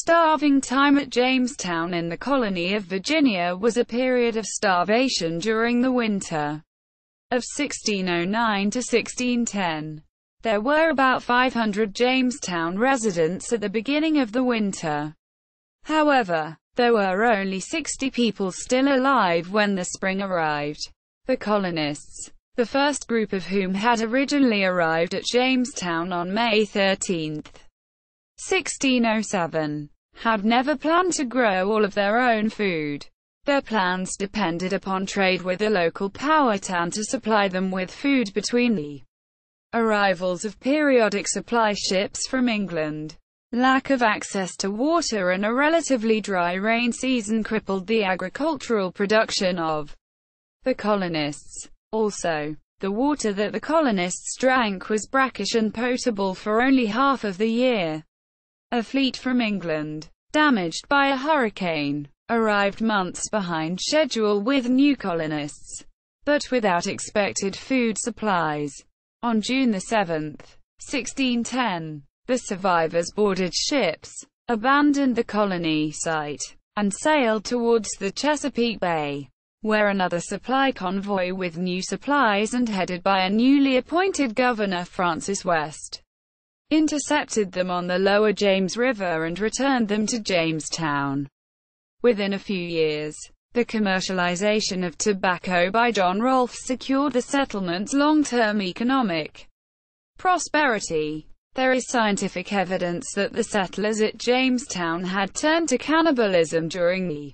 Starving time at Jamestown in the colony of Virginia was a period of starvation during the winter of 1609 to 1610. There were about 500 Jamestown residents at the beginning of the winter. However, there were only 60 people still alive when the spring arrived. The colonists, the first group of whom had originally arrived at Jamestown on May 13, 1607, had never planned to grow all of their own food. Their plans depended upon trade with the local Powhatan to supply them with food between the arrivals of periodic supply ships from England. Lack of access to water and a relatively dry rain season crippled the agricultural production of the colonists. Also, the water that the colonists drank was brackish and potable for only half of the year. A fleet from England, damaged by a hurricane, arrived months behind schedule with new colonists, but without expected food supplies. On June 7, 1610, the survivors boarded ships, abandoned the colony site, and sailed towards the Chesapeake Bay, where another supply convoy with new supplies and headed by a newly appointed governor, Francis West, intercepted them on the lower James River and returned them to Jamestown. Within a few years, the commercialization of tobacco by John Rolfe secured the settlement's long-term economic prosperity. There is scientific evidence that the settlers at Jamestown had turned to cannibalism during the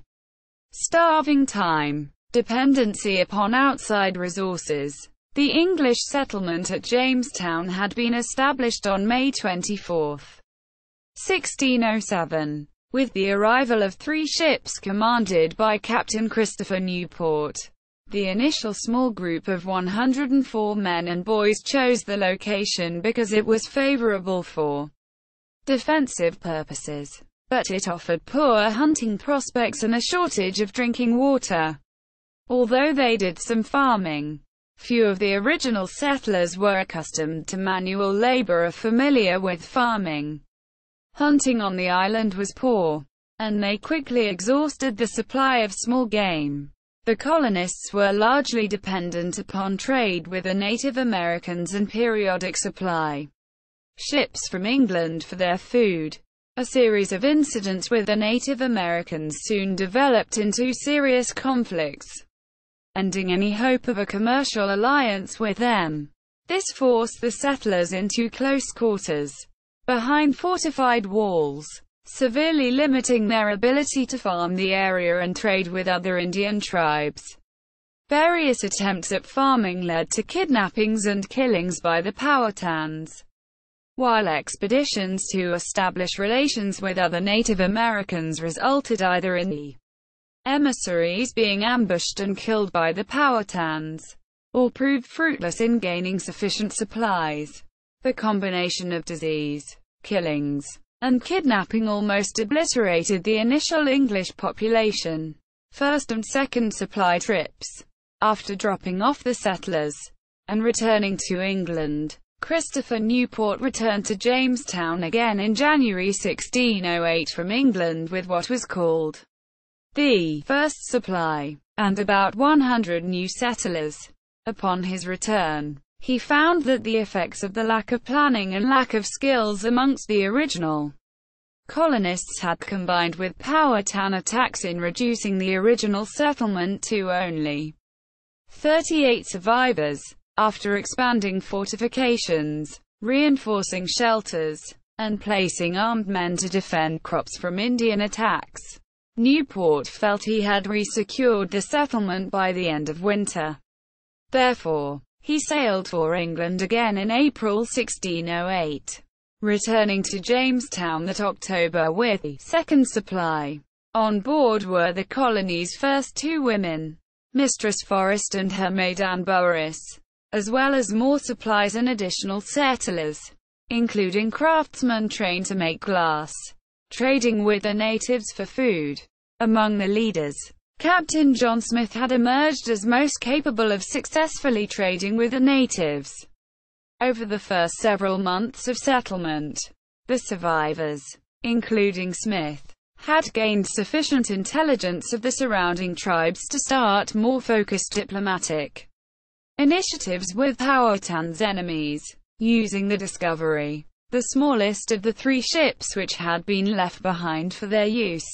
starving time. Dependency upon outside resources. The English settlement at Jamestown had been established on May 24, 1607, with the arrival of 3 ships commanded by Captain Christopher Newport. The initial small group of 104 men and boys chose the location because it was favorable for defensive purposes, but it offered poor hunting prospects and a shortage of drinking water. Although they did some farming, few of the original settlers were accustomed to manual labor or familiar with farming. Hunting on the island was poor, and they quickly exhausted the supply of small game. The colonists were largely dependent upon trade with the Native Americans and periodic supply ships from England for their food. A series of incidents with the Native Americans soon developed into serious conflicts, ending any hope of a commercial alliance with them. This forced the settlers into close quarters, behind fortified walls, severely limiting their ability to farm the area and trade with other Indian tribes. Various attempts at farming led to kidnappings and killings by the Powhatans, while expeditions to establish relations with other Native Americans resulted either in the emissaries being ambushed and killed by the Powhatans, or proved fruitless in gaining sufficient supplies. The combination of disease, killings, and kidnapping almost obliterated the initial English population. First and second supply trips. After dropping off the settlers and returning to England, Christopher Newport returned to Jamestown again in January 1608 from England with what was called the first supply, and about 100 new settlers. Upon his return, he found that the effects of the lack of planning and lack of skills amongst the original colonists had combined with Powhatan attacks in reducing the original settlement to only 38 survivors. After expanding fortifications, reinforcing shelters, and placing armed men to defend crops from Indian attacks, Newport felt he had re-secured the settlement by the end of winter. Therefore, he sailed for England again in April 1608, returning to Jamestown that October with the second supply. On board were the colony's first 2 women, Mistress Forrest and her maid Anne Burris, as well as more supplies and additional settlers, including craftsmen trained to make glass, trading with the natives for food. Among the leaders, Captain John Smith had emerged as most capable of successfully trading with the natives. Over the first several months of settlement, the survivors, including Smith, had gained sufficient intelligence of the surrounding tribes to start more focused diplomatic initiatives with Powhatan's enemies. Using the Discovery, the smallest of the 3 ships which had been left behind for their use,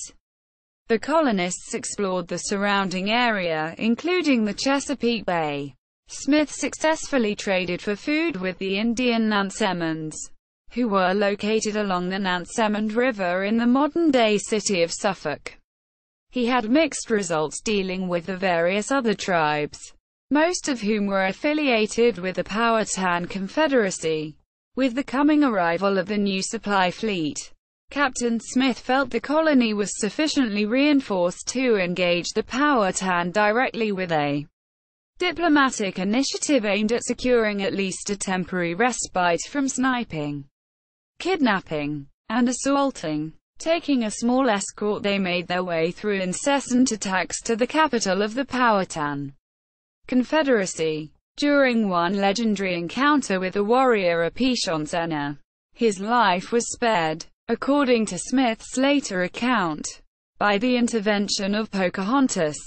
the colonists explored the surrounding area, including the Chesapeake Bay. Smith successfully traded for food with the Indian Nansemons, who were located along the Nansemond River in the modern-day city of Suffolk. He had mixed results dealing with the various other tribes, most of whom were affiliated with the Powhatan Confederacy. With the coming arrival of the new supply fleet, Captain Smith felt the colony was sufficiently reinforced to engage the Powhatan directly with a diplomatic initiative aimed at securing at least a temporary respite from sniping, kidnapping, and assaulting. Taking a small escort, they made their way through incessant attacks to the capital of the Powhatan Confederacy. During one legendary encounter with the warrior Apishonsena, his life was spared, according to Smith's later account, by the intervention of Pocahontas,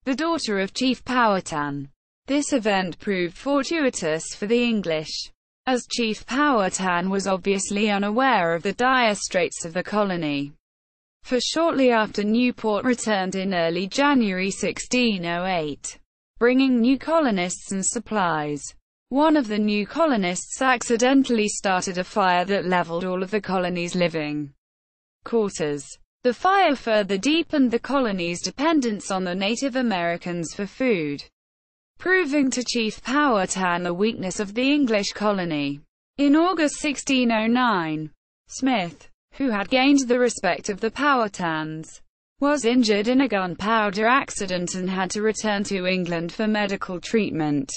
the daughter of Chief Powhatan. This event proved fortuitous for the English, as Chief Powhatan was obviously unaware of the dire straits of the colony. For shortly after Newport returned in early January 1608, bringing new colonists and supplies. One of the new colonists accidentally started a fire that leveled all of the colony's living quarters. The fire further deepened the colony's dependence on the Native Americans for food, proving to Chief Powhatan the weakness of the English colony. In August 1609, Smith, who had gained the respect of the Powhatans, was injured in a gunpowder accident and had to return to England for medical treatment,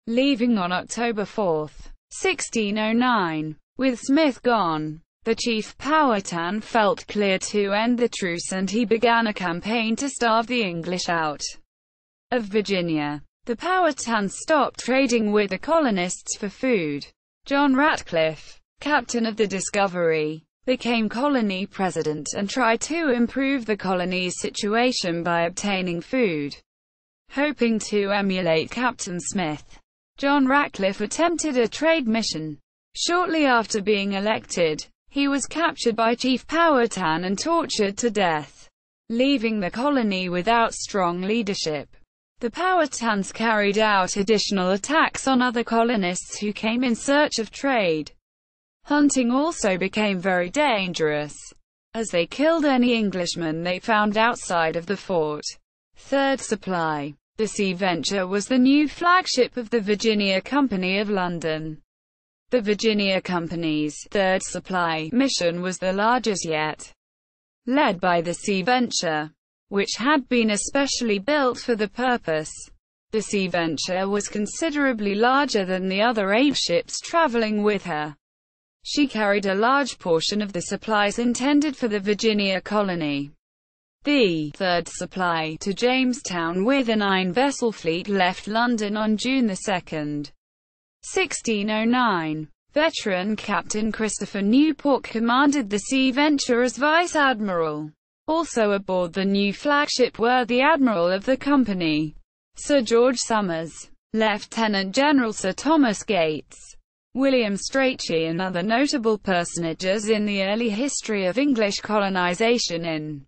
leaving on October 4, 1609. With Smith gone, the Chief Powhatan felt clear to end the truce, and he began a campaign to starve the English out of Virginia. The Powhatans stopped trading with the colonists for food. John Ratcliffe, captain of the Discovery, became colony president and tried to improve the colony's situation by obtaining food. Hoping to emulate Captain Smith, John Ratcliffe attempted a trade mission. Shortly after being elected, he was captured by Chief Powhatan and tortured to death, leaving the colony without strong leadership. The Powhatans carried out additional attacks on other colonists who came in search of trade. Hunting also became very dangerous, as they killed any Englishmen they found outside of the fort. Third Supply. The Sea Venture was the new flagship of the Virginia Company of London. The Virginia Company's Third Supply mission was the largest yet, led by the Sea Venture, which had been especially built for the purpose. The Sea Venture was considerably larger than the other 8 ships traveling with her. She carried a large portion of the supplies intended for the Virginia colony. The Third Supply to Jamestown with a 9-vessel fleet left London on June 2, 1609. Veteran Captain Christopher Newport commanded the Sea Venture as Vice Admiral. Also aboard the new flagship were the Admiral of the company, Sir George Somers, Lieutenant General Sir Thomas Gates, William Strachey, and other notable personages in the early history of English colonization in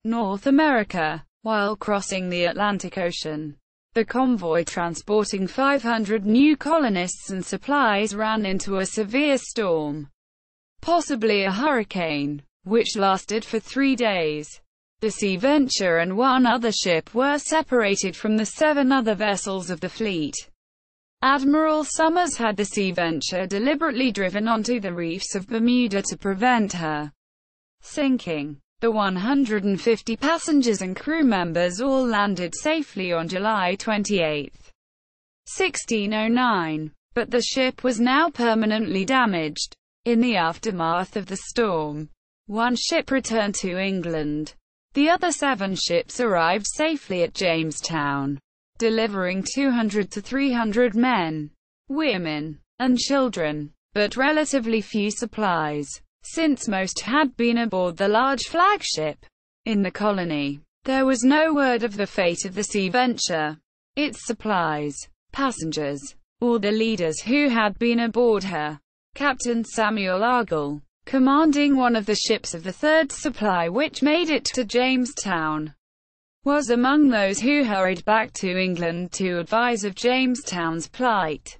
North America. While crossing the Atlantic Ocean, the convoy transporting 500 new colonists and supplies ran into a severe storm, possibly a hurricane, which lasted for 3 days. The Sea Venture and one other ship were separated from the 7 other vessels of the fleet. Admiral Somers had the Sea Venture deliberately driven onto the reefs of Bermuda to prevent her sinking. The 150 passengers and crew members all landed safely on July 28, 1609, but the ship was now permanently damaged. In the aftermath of the storm, 1 ship returned to England. The other 7 ships arrived safely at Jamestown, delivering 200 to 300 men, women, and children, but relatively few supplies. since most had been aboard the large flagship. In the colony, there was no word of the fate of the Sea Venture, its supplies, passengers, or the leaders who had been aboard her. Captain Samuel Argall, commanding one of the ships of the third supply which made it to Jamestown, was among those who hurried back to England to advise of Jamestown's plight.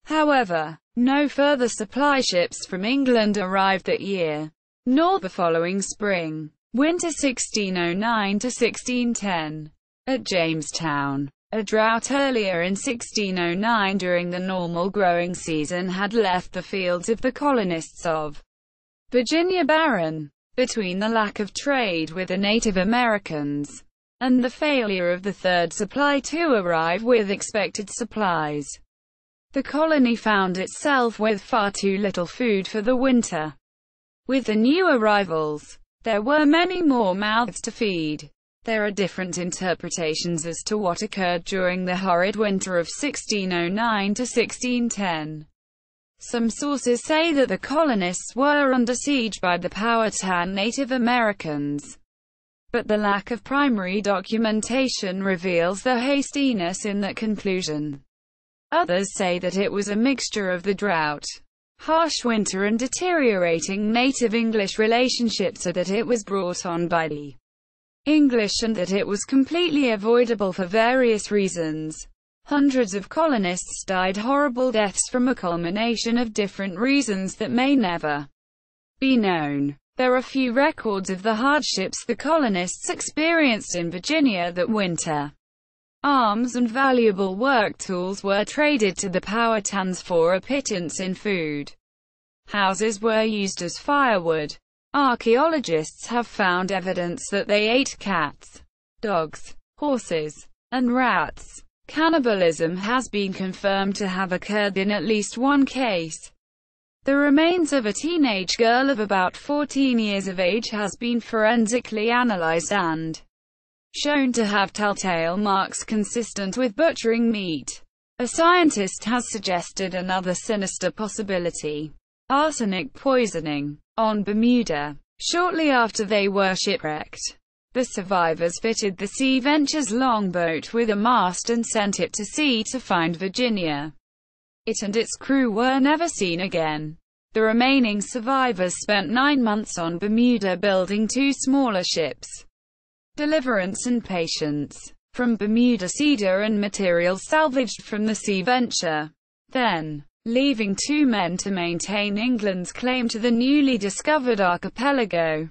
However, no further supply ships from England arrived that year, nor the following spring, winter 1609 to 1610. At Jamestown, a drought earlier in 1609 during the normal growing season had left the fields of the colonists of Virginia barren. Between the lack of trade with the Native Americans and the failure of the third supply to arrive with expected supplies, the colony found itself with far too little food for the winter. With the new arrivals, there were many more mouths to feed. There are different interpretations as to what occurred during the horrid winter of 1609 to 1610. Some sources say that the colonists were under siege by the Powhatan Native Americans, but the lack of primary documentation reveals the hastiness in that conclusion. Others say that it was a mixture of the drought, harsh winter and deteriorating native English relationships, or that it was brought on by the English and that it was completely avoidable for various reasons. Hundreds of colonists died horrible deaths from a culmination of different reasons that may never be known. There are few records of the hardships the colonists experienced in Virginia that winter. Arms and valuable work tools were traded to the Powhatans for a pittance in food. Houses were used as firewood. Archaeologists have found evidence that they ate cats, dogs, horses, and rats. Cannibalism has been confirmed to have occurred in at least one case. The remains of a teenage girl of about 14 years of age has been forensically analyzed and shown to have telltale marks consistent with butchering meat. A scientist has suggested another sinister possibility: arsenic poisoning. On Bermuda, shortly after they were shipwrecked, the survivors fitted the Sea Venture's longboat with a mast and sent it to sea to find Virginia. It and its crew were never seen again. The remaining survivors spent 9 months on Bermuda building 2 smaller ships, Deliverance and Patience, from Bermuda cedar and materials salvaged from the Sea Venture. Then, leaving 2 men to maintain England's claim to the newly discovered archipelago,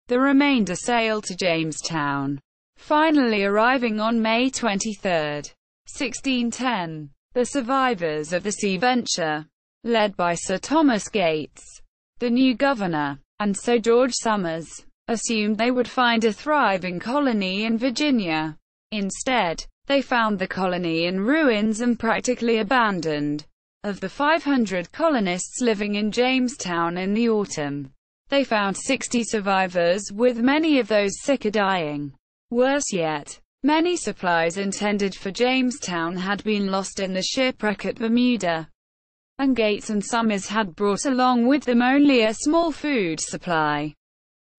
the remainder sailed to Jamestown, finally arriving on May 23, 1610. The survivors of the Sea Venture, led by Sir Thomas Gates, the new governor, and Sir George Somers, assumed they would find a thriving colony in Virginia. Instead, they found the colony in ruins and practically abandoned. Of the 500 colonists living in Jamestown in the autumn, they found 60 survivors, with many of those sick or dying. Worse yet, many supplies intended for Jamestown had been lost in the shipwreck at Bermuda, and Gates and Somers had brought along with them only a small food supply.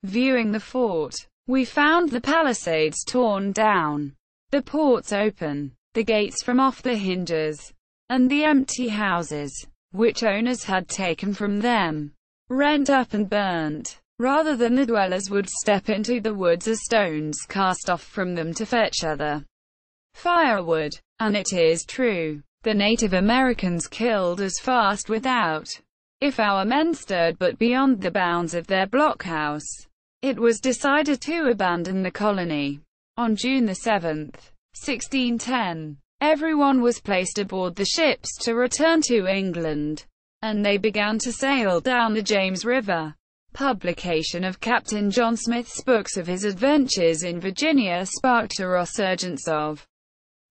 Viewing the fort, we found the palisades torn down, the ports open, the gates from off the hinges, and the empty houses, which owners had taken from them, rent up and burnt. Rather than the dwellers would step into the woods as stones cast off from them to fetch other firewood. And it is true, the Native Americans killed as fast without. If our men stirred but beyond the bounds of their blockhouse, it was decided to abandon the colony. On June 7, 1610, everyone was placed aboard the ships to return to England, and they began to sail down the James River. Publication of Captain John Smith's books of his adventures in Virginia sparked a resurgence of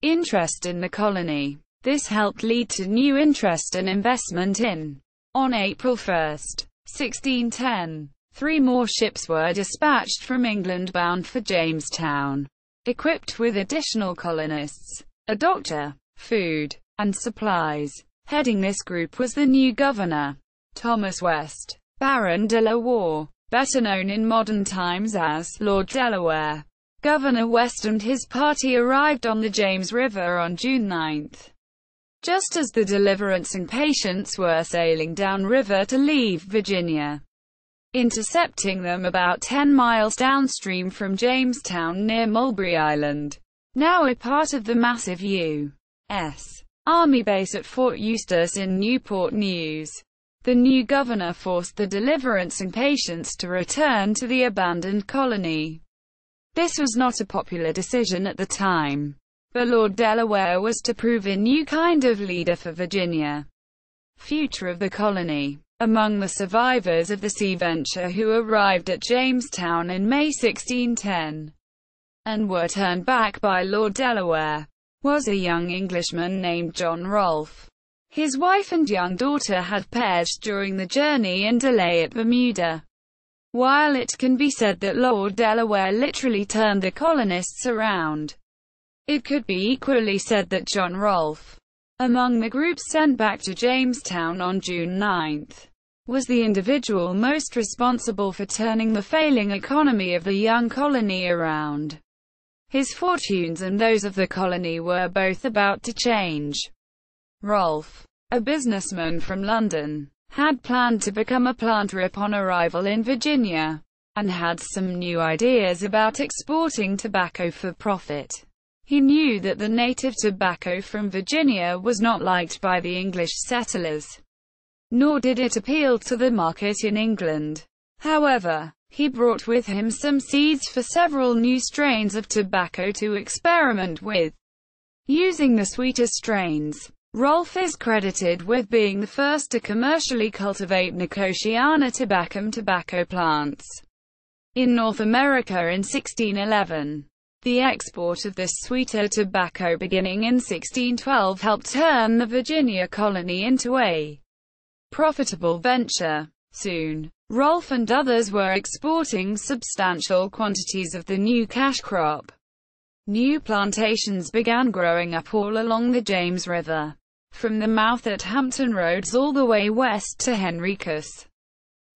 interest in the colony. This helped lead to new interest and investment in. On April 1, 1610, 3 more ships were dispatched from England bound for Jamestown, equipped with additional colonists, a doctor, food, and supplies. Heading this group was the new governor, Thomas West. Baron de la Warre, better known in modern times as Lord Delaware, Governor West, and his party arrived on the James River on June 9. Just as the Deliverance and Patience were sailing downriver to leave Virginia, intercepting them about 10 miles downstream from Jamestown near Mulberry Island, now a part of the massive U.S. Army base at Fort Eustis in Newport News. The new governor forced the Deliverance and Patience to return to the abandoned colony. This was not a popular decision at the time, but Lord Delaware was to prove a new kind of leader for Virginia. Future of the colony. Among the survivors of the sea venture who arrived at Jamestown in May 1610, and were turned back by Lord Delaware, was a young Englishman named John Rolfe. His wife and young daughter had perished during the journey and delay at Bermuda. While it can be said that Lord Delaware literally turned the colonists around, it could be equally said that John Rolfe, among the groups sent back to Jamestown on June 9, was the individual most responsible for turning the failing economy of the young colony around. His fortunes and those of the colony were both about to change. Rolfe, a businessman from London, had planned to become a planter upon arrival in Virginia, and had some new ideas about exporting tobacco for profit. He knew that the native tobacco from Virginia was not liked by the English settlers, nor did it appeal to the market in England. However, he brought with him some seeds for several new strains of tobacco to experiment with, using the sweeter strains. Rolfe is credited with being the first to commercially cultivate Nicotiana tabacum tobacco plants in North America in 1611. The export of this sweeter tobacco beginning in 1612 helped turn the Virginia colony into a profitable venture. Soon, Rolfe and others were exporting substantial quantities of the new cash crop. New plantations began growing up all along the James River, from the mouth at Hampton Roads all the way west to Henricus,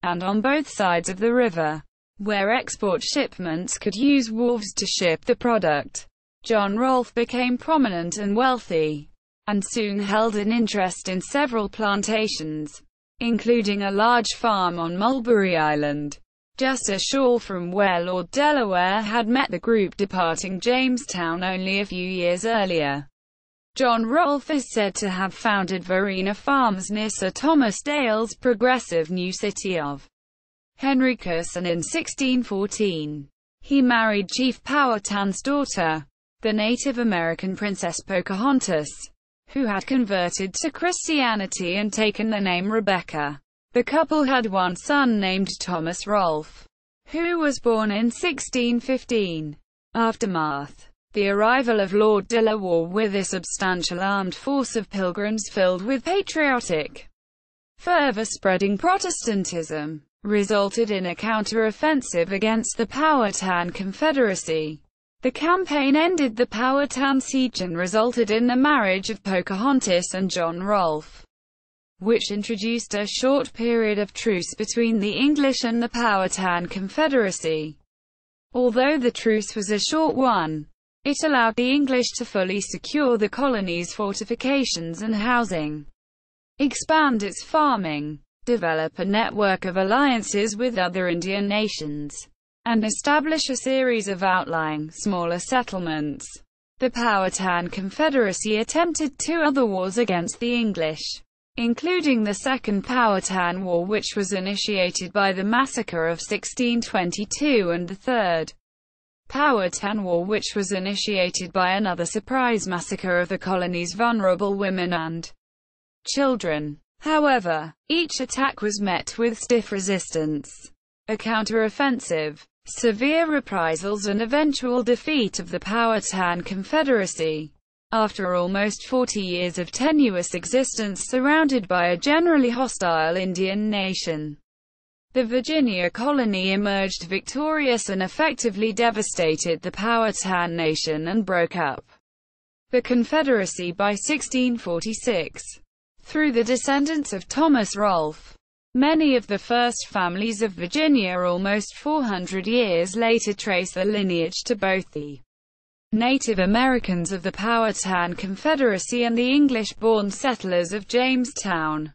and on both sides of the river, where export shipments could use wharves to ship the product. John Rolfe became prominent and wealthy, and soon held an interest in several plantations, including a large farm on Mulberry Island, just ashore from where Lord Delaware had met the group departing Jamestown only a few years earlier. John Rolfe is said to have founded Verena Farms near Sir Thomas Dale's progressive new city of Henricus, and in 1614, he married Chief Powhatan's daughter, the Native American Princess Pocahontas, who had converted to Christianity and taken the name Rebecca. The couple had one son named Thomas Rolfe, who was born in 1615. Aftermath. The arrival of Lord de la Warre with a substantial armed force of pilgrims filled with patriotic fervor spreading Protestantism, resulted in a counter-offensive against the Powhatan Confederacy. The campaign ended the Powhatan siege and resulted in the marriage of Pocahontas and John Rolfe, which introduced a short period of truce between the English and the Powhatan Confederacy. Although the truce was a short one, it allowed the English to fully secure the colony's fortifications and housing, expand its farming, develop a network of alliances with other Indian nations, and establish a series of outlying, smaller settlements. The Powhatan Confederacy attempted two other wars against the English, including the Second Powhatan War, which was initiated by the Massacre of 1622, and the Third Powhatan War, which was initiated by another surprise massacre of the colony's vulnerable women and children. However, each attack was met with stiff resistance, a counter-offensive, severe reprisals, and eventual defeat of the Powhatan Confederacy. After almost 40 years of tenuous existence surrounded by a generally hostile Indian nation, the Virginia colony emerged victorious and effectively devastated the Powhatan nation and broke up the Confederacy by 1646. Through the descendants of Thomas Rolfe, Many of the first families of Virginia almost 400 years later trace their lineage to both the Native Americans of the Powhatan Confederacy and the English-born settlers of Jamestown.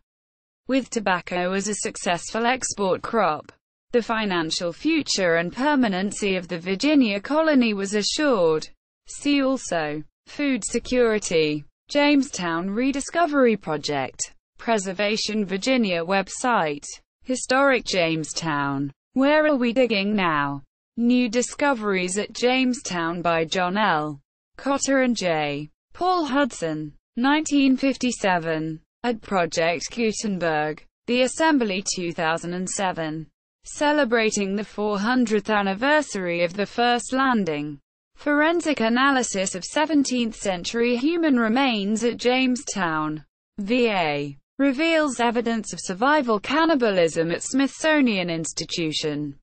With tobacco as a successful export crop, the financial future and permanency of the Virginia colony was assured. See also: food security, Jamestown Rediscovery Project, Preservation Virginia website, Historic Jamestown. Where are we digging now? New discoveries at Jamestown by John L. Cotter and J. Paul Hudson. 1957. At Project Gutenberg. The Assembly 2007. Celebrating the 400th anniversary of the first landing. Forensic analysis of 17th-century human remains at Jamestown, VA. Reveals evidence of survival cannibalism at Smithsonian Institution.